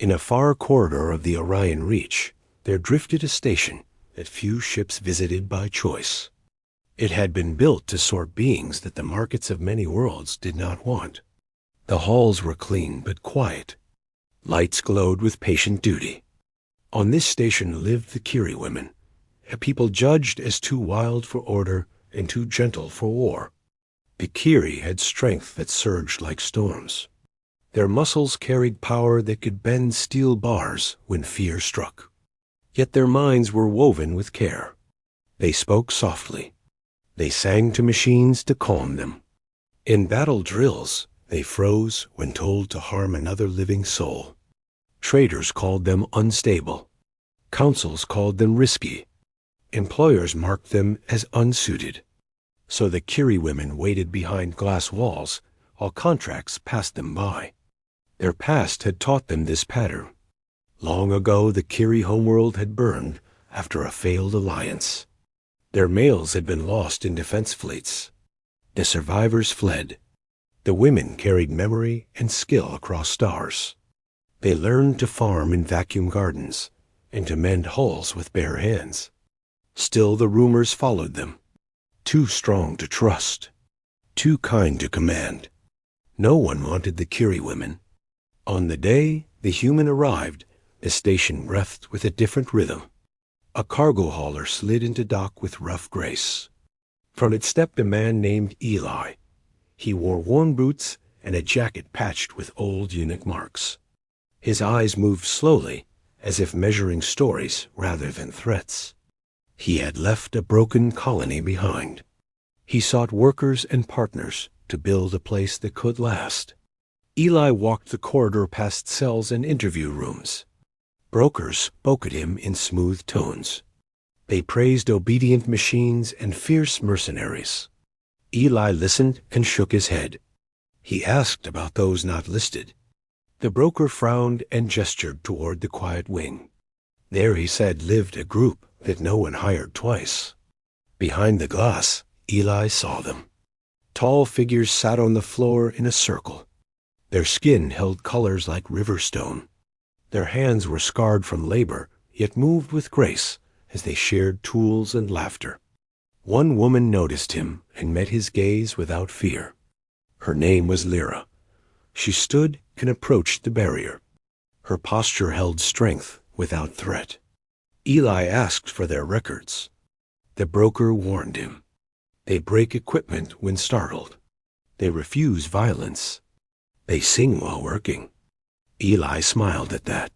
In a far corridor of the Orion Reach, there drifted a station that few ships visited by choice. It had been built to sort beings that the markets of many worlds did not want. The halls were clean but quiet. Lights glowed with patient duty. On this station lived the Kiri women, a people judged as too wild for order and too gentle for war. The Kiri had strength that surged like storms. Their muscles carried power that could bend steel bars when fear struck. Yet their minds were woven with care. They spoke softly. They sang to machines to calm them. In battle drills, they froze when told to harm another living soul. Traders called them unstable. Councils called them risky. Employers marked them as unsuited. So the Kiri women waited behind glass walls while contracts passed them by. Their past had taught them this pattern. Long ago, the Kiri homeworld had burned after a failed alliance. Their males had been lost in defense fleets. The survivors fled. The women carried memory and skill across stars. They learned to farm in vacuum gardens and to mend hulls with bare hands. Still the rumors followed them. Too strong to trust. Too kind to command. No one wanted the Kiri women. On the day the human arrived, the station breathed with a different rhythm. A cargo hauler slid into dock with rough grace. From it stepped a man named Eli. He wore worn boots and a jacket patched with old eunuch marks. His eyes moved slowly, as if measuring stories rather than threats. He had left a broken colony behind. He sought workers and partners to build a place that could last. Eli walked the corridor past cells and interview rooms. Brokers spoke at him in smooth tones. They praised obedient machines and fierce mercenaries. Eli listened and shook his head. He asked about those not listed. The broker frowned and gestured toward the quiet wing. There, he said, lived a group that no one hired twice. Behind the glass, Eli saw them. Tall figures sat on the floor in a circle. Their skin held colors like river stone. Their hands were scarred from labor, yet moved with grace as they shared tools and laughter. One woman noticed him and met his gaze without fear. Her name was Lyra. She stood and approached the barrier. Her posture held strength without threat. Eli asked for their records. The broker warned him. They break equipment when startled. They refuse violence. They sing while working. Eli smiled at that.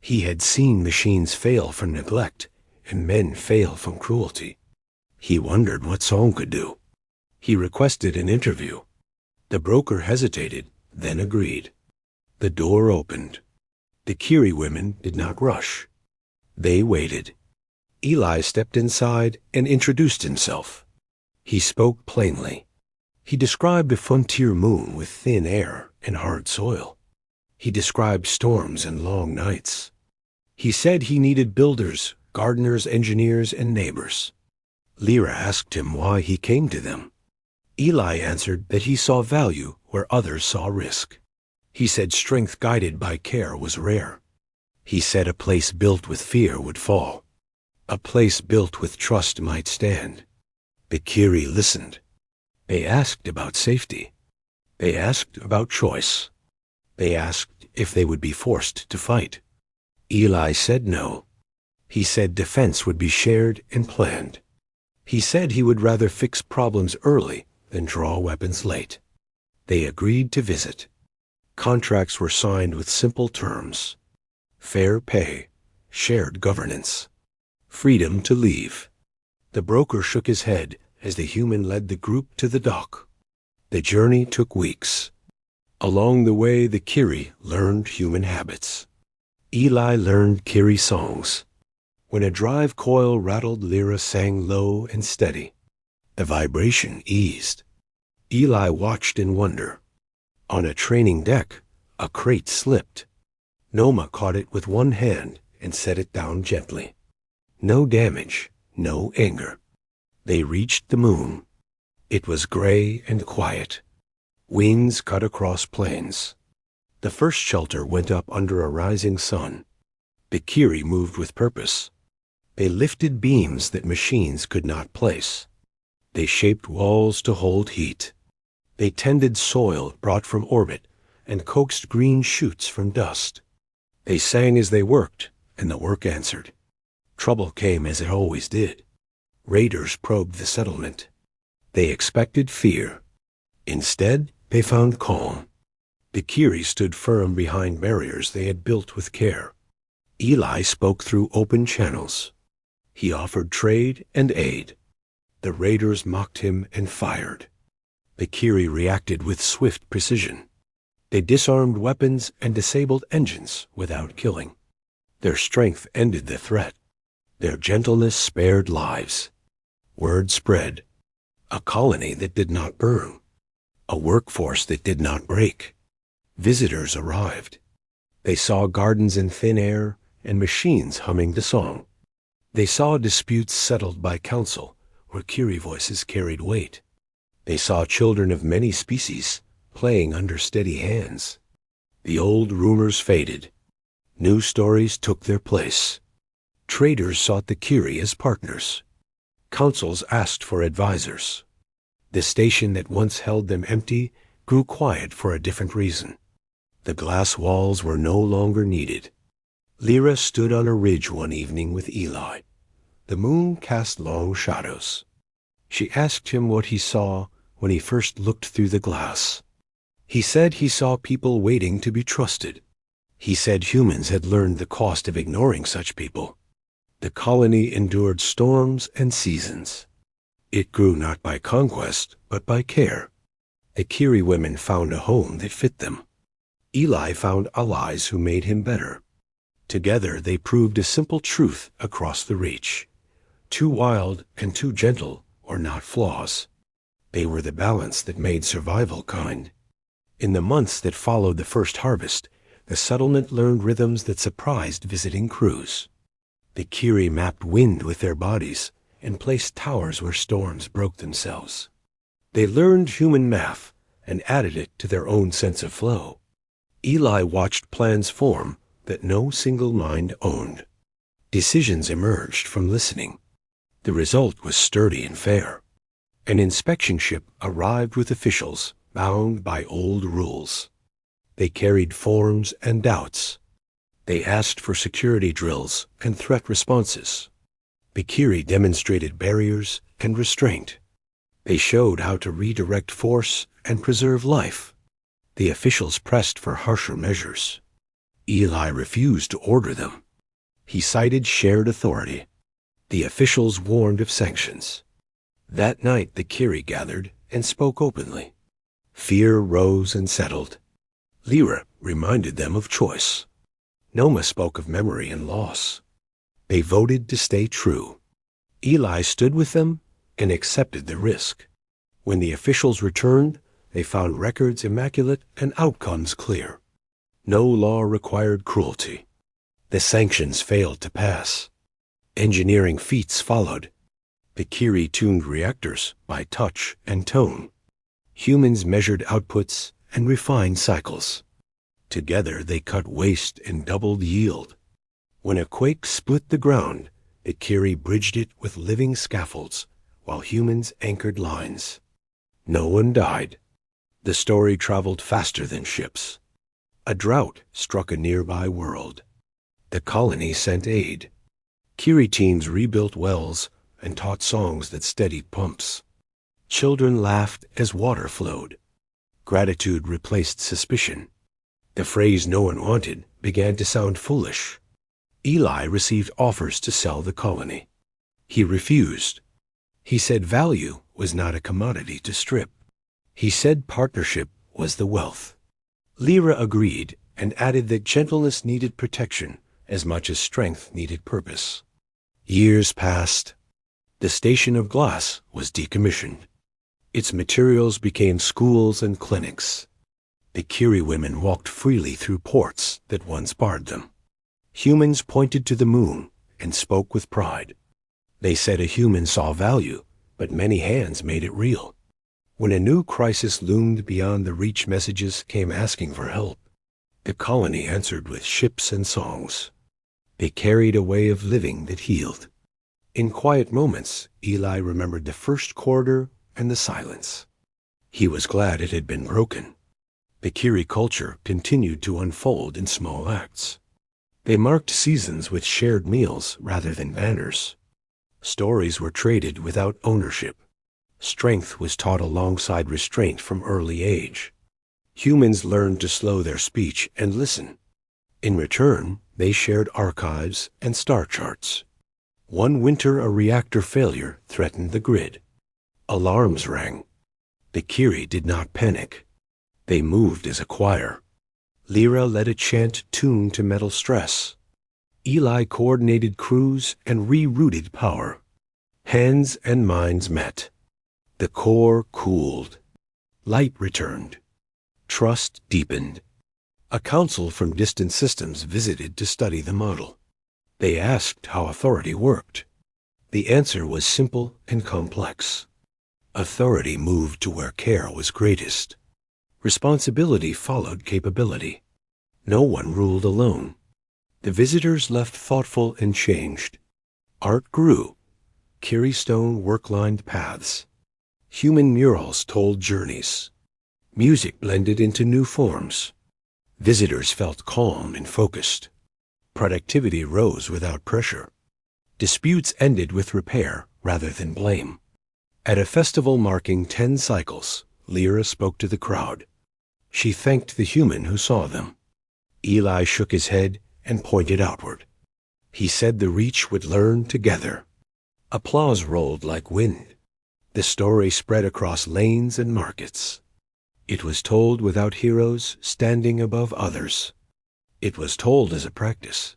He had seen machines fail from neglect and men fail from cruelty. He wondered what song could do. He requested an interview. The broker hesitated, then agreed. The door opened. The Kiri women did not rush. They waited. Eli stepped inside and introduced himself. He spoke plainly. He described a frontier moon with thin air and hard soil. He described storms and long nights. He said he needed builders, gardeners, engineers, and neighbors. Lyra asked him why he came to them. Eli answered that he saw value where others saw risk. He said strength guided by care was rare. He said a place built with fear would fall. A place built with trust might stand. The Kiri listened. They asked about safety. They asked about choice. They asked if they would be forced to fight. Eli said no. He said defense would be shared and planned. He said he would rather fix problems early than draw weapons late. They agreed to visit. Contracts were signed with simple terms. Fair pay, shared governance, freedom to leave. The broker shook his head as the human led the group to the dock. The journey took weeks. Along the way, the Kiri learned human habits. Eli learned Kiri songs. When a drive coil rattled, Lyra sang low and steady. The vibration eased. Eli watched in wonder. On a training deck, a crate slipped. Noma caught it with one hand and set it down gently. No damage, no anger. They reached the moon. It was gray and quiet. Wings cut across plains. The first shelter went up under a rising sun. Bikiri moved with purpose. They lifted beams that machines could not place. They shaped walls to hold heat. They tended soil brought from orbit and coaxed green shoots from dust. They sang as they worked, and the work answered. Trouble came as it always did. Raiders probed the settlement. They expected fear. Instead, they found calm. Bikiri stood firm behind barriers they had built with care. Eli spoke through open channels. He offered trade and aid. The raiders mocked him and fired. Bikiri reacted with swift precision. They disarmed weapons and disabled engines without killing. Their strength ended the threat. Their gentleness spared lives. Word spread. A colony that did not burn. A workforce that did not break. Visitors arrived. They saw gardens in thin air and machines humming the song. They saw disputes settled by council, where Kiri voices carried weight. They saw children of many species playing under steady hands. The old rumors faded. New stories took their place. Traders sought the Kiri as partners. Councils asked for advisors. The station that once held them empty grew quiet for a different reason. The glass walls were no longer needed. Lyra stood on a ridge one evening with Eli. The moon cast long shadows. She asked him what he saw when he first looked through the glass. He said he saw people waiting to be trusted. He said humans had learned the cost of ignoring such people. The colony endured storms and seasons. It grew not by conquest, but by care. The Kiri women found a home that fit them. Eli found allies who made him better. Together they proved a simple truth across the reach. Too wild and too gentle were not flaws. They were the balance that made survival kind. In the months that followed the first harvest, the settlement learned rhythms that surprised visiting crews. The Kiri mapped wind with their bodies and placed towers where storms broke themselves. They learned human math and added it to their own sense of flow. Eli watched plans form that no single mind owned. Decisions emerged from listening. The result was sturdy and fair. An inspection ship arrived with officials bound by old rules. They carried forms and doubts. They asked for security drills and threat responses. Bikiri demonstrated barriers and restraint. They showed how to redirect force and preserve life. The officials pressed for harsher measures. Eli refused to order them. He cited shared authority. The officials warned of sanctions. That night the Kiri gathered and spoke openly. Fear rose and settled. Lyra reminded them of choice. Noma spoke of memory and loss. They voted to stay true. Eli stood with them and accepted the risk. When the officials returned, they found records immaculate and outcomes clear. No law required cruelty. The sanctions failed to pass. Engineering feats followed. The Kiri tuned reactors by touch and tone. Humans measured outputs and refined cycles. Together they cut waste and doubled yield. When a quake split the ground, the Kiri bridged it with living scaffolds, while humans anchored lines. No one died. The story traveled faster than ships. A drought struck a nearby world. The colony sent aid. Kiri teams rebuilt wells and taught songs that steadied pumps. Children laughed as water flowed. Gratitude replaced suspicion. The phrase no one wanted began to sound foolish. Eli received offers to sell the colony. He refused. He said value was not a commodity to strip. He said partnership was the wealth. Lyra agreed and added that gentleness needed protection as much as strength needed purpose. Years passed. The station of glass was decommissioned. Its materials became schools and clinics. The Kiri women walked freely through ports that once barred them. Humans pointed to the moon and spoke with pride. They said a human saw value, but many hands made it real. When a new crisis loomed beyond the reach, messages came asking for help. The colony answered with ships and songs. They carried a way of living that healed. In quiet moments, Eli remembered the first corridor and the silence. He was glad it had been broken. The Kiri culture continued to unfold in small acts. They marked seasons with shared meals rather than banners. Stories were traded without ownership. Strength was taught alongside restraint from early age. Humans learned to slow their speech and listen. In return, they shared archives and star charts. One winter, a reactor failure threatened the grid. Alarms rang. The Kiri did not panic. They moved as a choir. Lyra led a chant tuned to metal stress. Eli coordinated crews and rerouted power. Hands and minds met. The core cooled. Light returned. Trust deepened. A council from distant systems visited to study the model. They asked how authority worked. The answer was simple and complex. Authority moved to where care was greatest. Responsibility followed capability. No one ruled alone. The visitors left thoughtful and changed. Art grew. Kiri stone work-lined paths. Human murals told journeys. Music blended into new forms. Visitors felt calm and focused. Productivity rose without pressure. Disputes ended with repair rather than blame. At a festival marking 10 cycles, Lyra spoke to the crowd. She thanked the human who saw them. Eli shook his head and pointed outward. He said the Reach would learn together. Applause rolled like wind. The story spread across lanes and markets. It was told without heroes standing above others. It was told as a practice.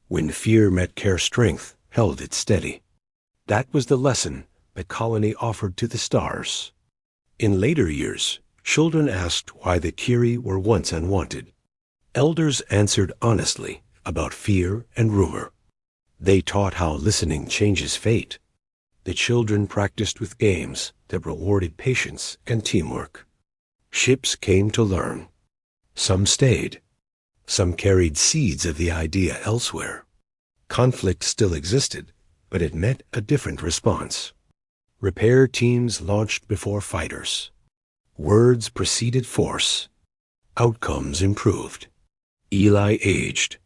When fear met care, strength held it steady. That was the lesson the colony offered to the stars. In later years, children asked why the Kiri were once unwanted. Elders answered honestly about fear and rumor. They taught how listening changes fate. The children practiced with games that rewarded patience and teamwork. Ships came to learn. Some stayed. Some carried seeds of the idea elsewhere. Conflict still existed, but it met a different response. Repair teams launched before fighters. Words preceded force. Outcomes improved. Eli aged.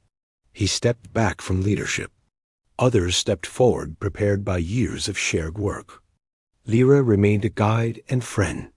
He stepped back from leadership. Others stepped forward, prepared by years of shared work. Lyra remained a guide and friend.